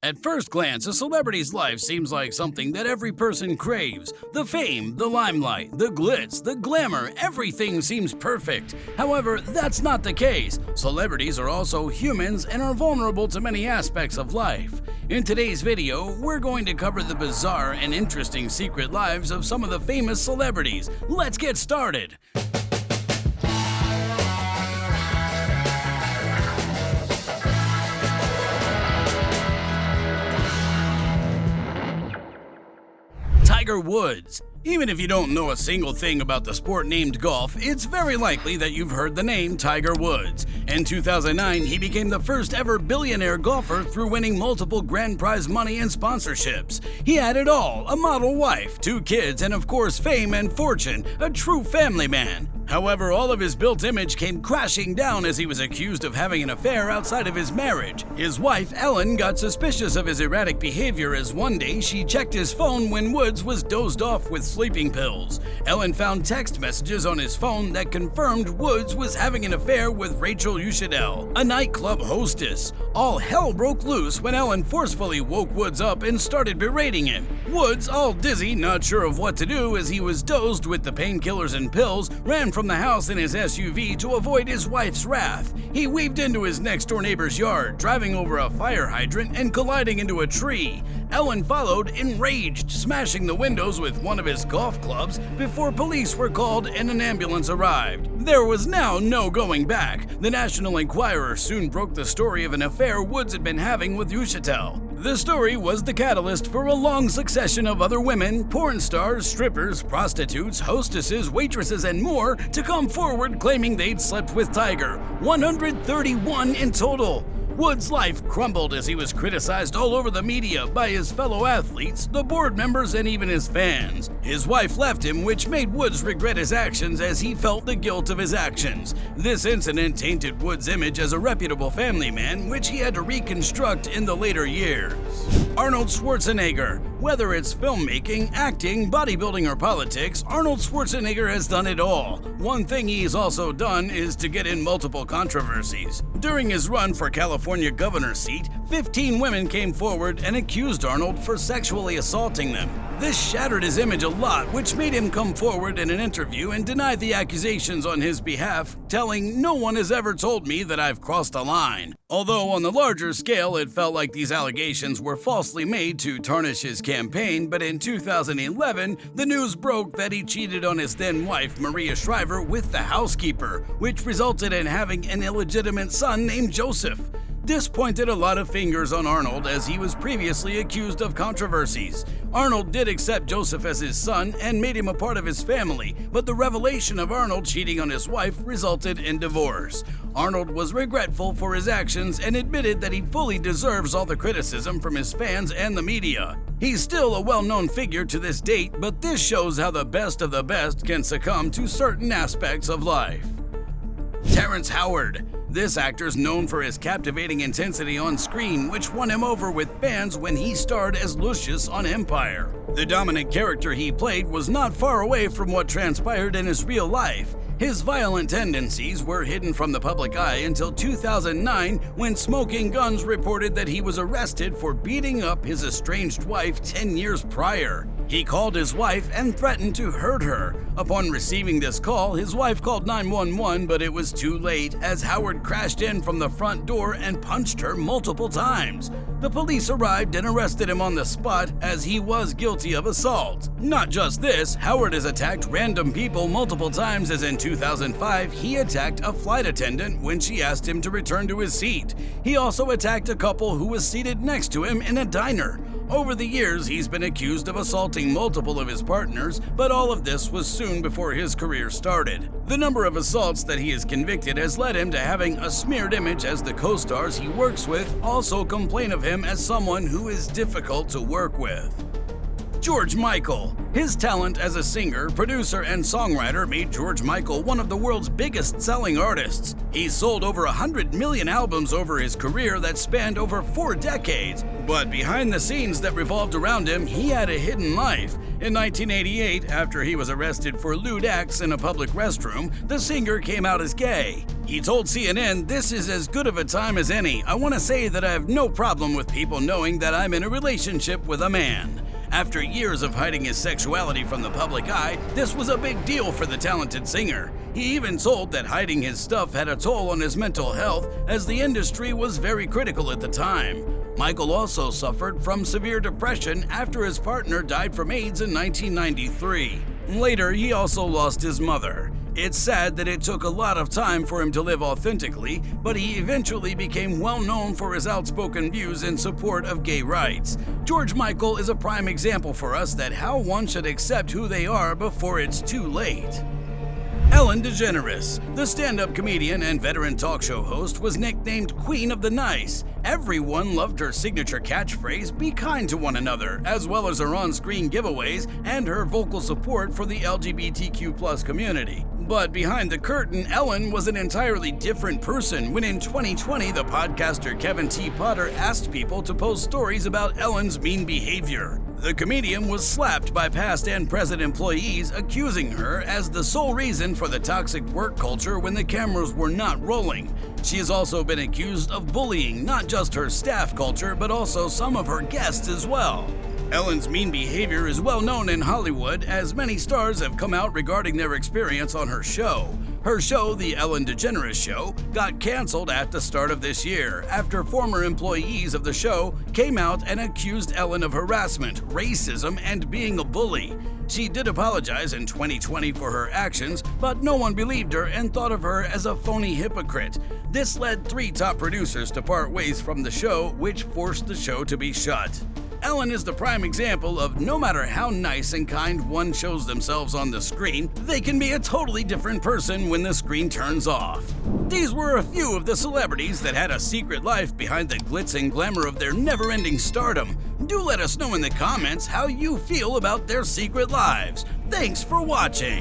At first glance, a celebrity's life seems like something that every person craves. The fame, the limelight, the glitz, the glamour, everything seems perfect. However, that's not the case. Celebrities are also humans and are vulnerable to many aspects of life. In today's video, we're going to cover the bizarre and interesting secret lives of some of the famous celebrities. Let's get started! Tiger Woods. Even if you don't know a single thing about the sport named golf, it's very likely that you've heard the name Tiger Woods. In 2009, he became the first ever billionaire golfer through winning multiple grand prize money and sponsorships. He had it all: a model wife, 2 kids, and of course fame and fortune, a true family man. However, all of his built image came crashing down as he was accused of having an affair outside of his marriage. His wife, Ellen, got suspicious of his erratic behavior as one day she checked his phone when Woods was dozed off with sleeping pills. Ellen found text messages on his phone that confirmed Woods was having an affair with Rachel Ushadel, a nightclub hostess. All hell broke loose when Ellen forcefully woke Woods up and started berating him. Woods, all dizzy, not sure of what to do as he was dozed with the painkillers and pills, ran from the house in his SUV to avoid his wife's wrath. He weaved into his next-door neighbor's yard, driving over a fire hydrant and colliding into a tree. Ellen followed, enraged, smashing the windows with one of his golf clubs before police were called and an ambulance arrived. There was now no going back. The National Enquirer soon broke the story of an affair Woods had been having with Ushadel. The story was the catalyst for a long succession of other women, porn stars, strippers, prostitutes, hostesses, waitresses, and more to come forward claiming they'd slept with Tiger. 131 in total. Woods' life crumbled as he was criticized all over the media by his fellow athletes, the board members, and even his fans. His wife left him, which made Woods regret his actions as he felt the guilt of his actions. This incident tainted Woods' image as a reputable family man, which he had to reconstruct in the later years. Arnold Schwarzenegger. Whether it's filmmaking, acting, bodybuilding, or politics, Arnold Schwarzenegger has done it all. One thing he's also done is to get in multiple controversies. During his run for California governor's seat, 15 women came forward and accused Arnold for sexually assaulting them. This shattered his image a lot, which made him come forward in an interview and deny the accusations on his behalf, telling, "No one has ever told me that I've crossed a line." Although on the larger scale, it felt like these allegations were falsely made to tarnish his campaign, but in 2011, the news broke that he cheated on his then-wife, Maria Shriver, with the housekeeper, which resulted in having an illegitimate son named Joseph. This pointed a lot of fingers on Arnold as he was previously accused of controversies. Arnold did accept Joseph as his son and made him a part of his family, but the revelation of Arnold cheating on his wife resulted in divorce. Arnold was regretful for his actions and admitted that he fully deserves all the criticism from his fans and the media. He's still a well-known figure to this date, but this shows how the best of the best can succumb to certain aspects of life. Terrence Howard. This actor's known for his captivating intensity on screen, which won him over with fans when he starred as Lucius on Empire. The dominant character he played was not far away from what transpired in his real life. His violent tendencies were hidden from the public eye until 2009, when Smoking Guns reported that he was arrested for beating up his estranged wife 10 years prior. He called his wife and threatened to hurt her. Upon receiving this call, his wife called 911, but it was too late as Howard crashed in from the front door and punched her multiple times. The police arrived and arrested him on the spot as he was guilty of assault. Not just this, Howard has attacked random people multiple times, as in 2005, he attacked a flight attendant when she asked him to return to his seat. He also attacked a couple who was seated next to him in a diner. Over the years, he's been accused of assaulting multiple of his partners, but all of this was soon before his career started. The number of assaults that he is convicted has led him to having a smeared image, as the co-stars he works with also complain of him as someone who is difficult to work with. George Michael. His talent as a singer, producer, and songwriter made George Michael one of the world's biggest-selling artists. He sold over 100 million albums over his career that spanned over 4 decades. But behind the scenes that revolved around him, he had a hidden life. In 1988, after he was arrested for lewd acts in a public restroom, the singer came out as gay. He told CNN, "This is as good of a time as any. I want to say that I have no problem with people knowing that I'm in a relationship with a man." After years of hiding his sexuality from the public eye, this was a big deal for the talented singer. He even told that hiding his stuff had a toll on his mental health, as the industry was very critical at the time. Michael also suffered from severe depression after his partner died from AIDS in 1993. Later, he also lost his mother. It's sad that it took a lot of time for him to live authentically, but he eventually became well known for his outspoken views in support of gay rights. George Michael is a prime example for us that how one should accept who they are before it's too late. Ellen DeGeneres, the stand-up comedian and veteran talk show host, was nicknamed Queen of the Nice. Everyone loved her signature catchphrase, "Be kind to one another," as well as her on-screen giveaways and her vocal support for the LGBTQ+ community. But behind the curtain, Ellen was an entirely different person when in 2020 the podcaster Kevin T. Potter asked people to post stories about Ellen's mean behavior. The comedian was slapped by past and present employees, accusing her as the sole reason for the toxic work culture when the cameras were not rolling. She has also been accused of bullying not just her staff culture, but also some of her guests as well. Ellen's mean behavior is well known in Hollywood, as many stars have come out regarding their experience on her show. Her show, The Ellen DeGeneres Show, got canceled at the start of this year after former employees of the show came out and accused Ellen of harassment, racism, and being a bully. She did apologize in 2020 for her actions, but no one believed her and thought of her as a phony hypocrite. This led 3 top producers to part ways from the show, which forced the show to be shut. Ellen is the prime example of no matter how nice and kind one shows themselves on the screen, they can be a totally different person when the screen turns off. These were a few of the celebrities that had a secret life behind the glitz and glamour of their never-ending stardom. Do let us know in the comments how you feel about their secret lives. Thanks for watching!